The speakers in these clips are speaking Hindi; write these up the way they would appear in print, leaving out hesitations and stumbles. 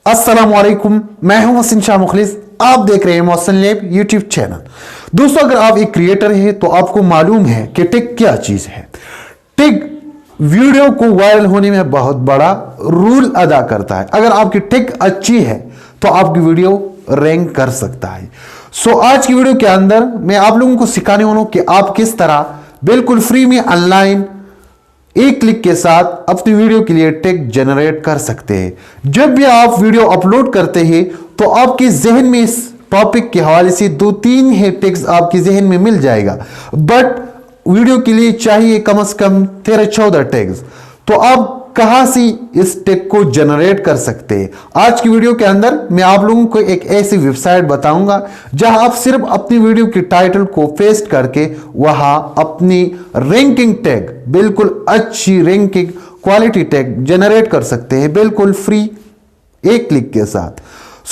अस्सलामुअलैकुम, मैं हूं मोहसिन शाह मुखलिस। आप देख रहे हैं मोहसिन लैब यूट्यूब चैनल। दोस्तों, अगर आप एक क्रिएटर हैं तो आपको मालूम है कि टिक क्या चीज है। टिक वीडियो को वायरल होने में बहुत बड़ा रोल अदा करता है। अगर आपकी टिक अच्छी है तो आपकी वीडियो रैंक कर सकता है। आज की वीडियो के अंदर मैं आप लोगों को सिखाने वाला हूं कि आप किस तरह बिल्कुल फ्री में ऑनलाइन एक क्लिक के साथ अपनी वीडियो के लिए टेग जनरेट कर सकते हैं। जब भी आप वीडियो अपलोड करते हैं तो आपके जहन में इस टॉपिक के हवाले से 2-3 है टेग्स आपके जहन में मिल जाएगा, बट वीडियो के लिए चाहिए कम से कम 13-14 टैग्स। तो आप कहां से इस टेग को जनरेट कर सकते हैं? आज की वीडियो के अंदर मैं आप लोगों को एक ऐसी वेबसाइट बताऊंगा जहां आप सिर्फ अपनी वीडियो के टाइटल को पेस्ट करके वहां अपनी रैंकिंग टैग, बिल्कुल अच्छी रैंकिंग क्वालिटी टैग जनरेट कर सकते हैं, बिल्कुल फ्री एक क्लिक के साथ।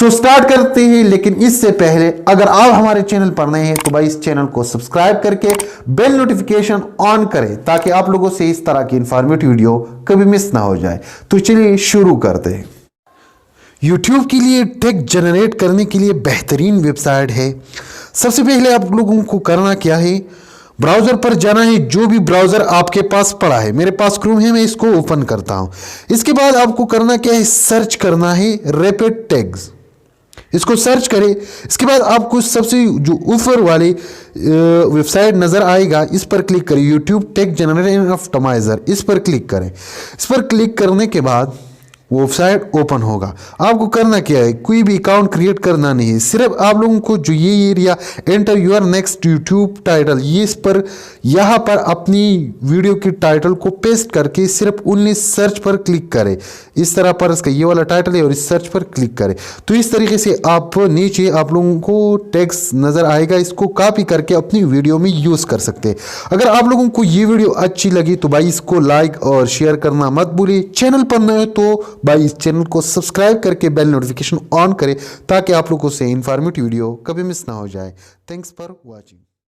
स्टार्ट करते हैं, लेकिन इससे पहले अगर आप हमारे चैनल पर नए हैं तो भाई इस चैनल को सब्सक्राइब करके बेल नोटिफिकेशन ऑन करें ताकि आप लोगों से इस तरह की इंफॉर्मेटिव वीडियो कभी मिस ना हो जाए। तो चलिए शुरू करते हैं। यूट्यूब के लिए टेग जनरेट करने के लिए बेहतरीन वेबसाइट है। सबसे पहले आप लोगों को करना क्या है, ब्राउजर पर जाना है। जो भी ब्राउजर आपके पास पड़ा है, मेरे पास क्रोम है, मैं इसको ओपन करता हूं। इसके बाद आपको करना क्या है, सर्च करना है रैपिड टैग्स। इसको सर्च करें। इसके बाद आपको सबसे जो ऊपर वाली वेबसाइट नजर आएगा, इस पर क्लिक करें। यूट्यूब टेग जनरेटर ऑप्टिमाइजर, इस पर क्लिक करें। इस पर क्लिक करने के बाद वेबसाइट ओपन होगा। आपको करना क्या है, कोई भी अकाउंट क्रिएट करना नहीं है। सिर्फ आप लोगों को जो ये area enter your next YouTube title, ये इस पर यहाँ पर अपनी वीडियो की टाइटल को पेस्ट करके सिर्फ ओनली सर्च पर क्लिक करें। इस तरह पर इसका ये वाला टाइटल है और इस सर्च पर क्लिक करें। तो इस तरीके से आप नीचे आप लोगों को टेक्स्ट नजर आएगा, इसको कॉपी करके अपनी वीडियो में यूज कर सकते हैं। अगर आप लोगों को ये वीडियो अच्छी लगी तो भाई इसको लाइक और शेयर करना मत भूलिए। चैनल पर नए तो भाई इस चैनल को सब्सक्राइब करके बेल नोटिफिकेशन ऑन करें ताकि आप लोगों से इंफॉर्मेटिव वीडियो कभी मिस ना हो जाए। Thanks for watching.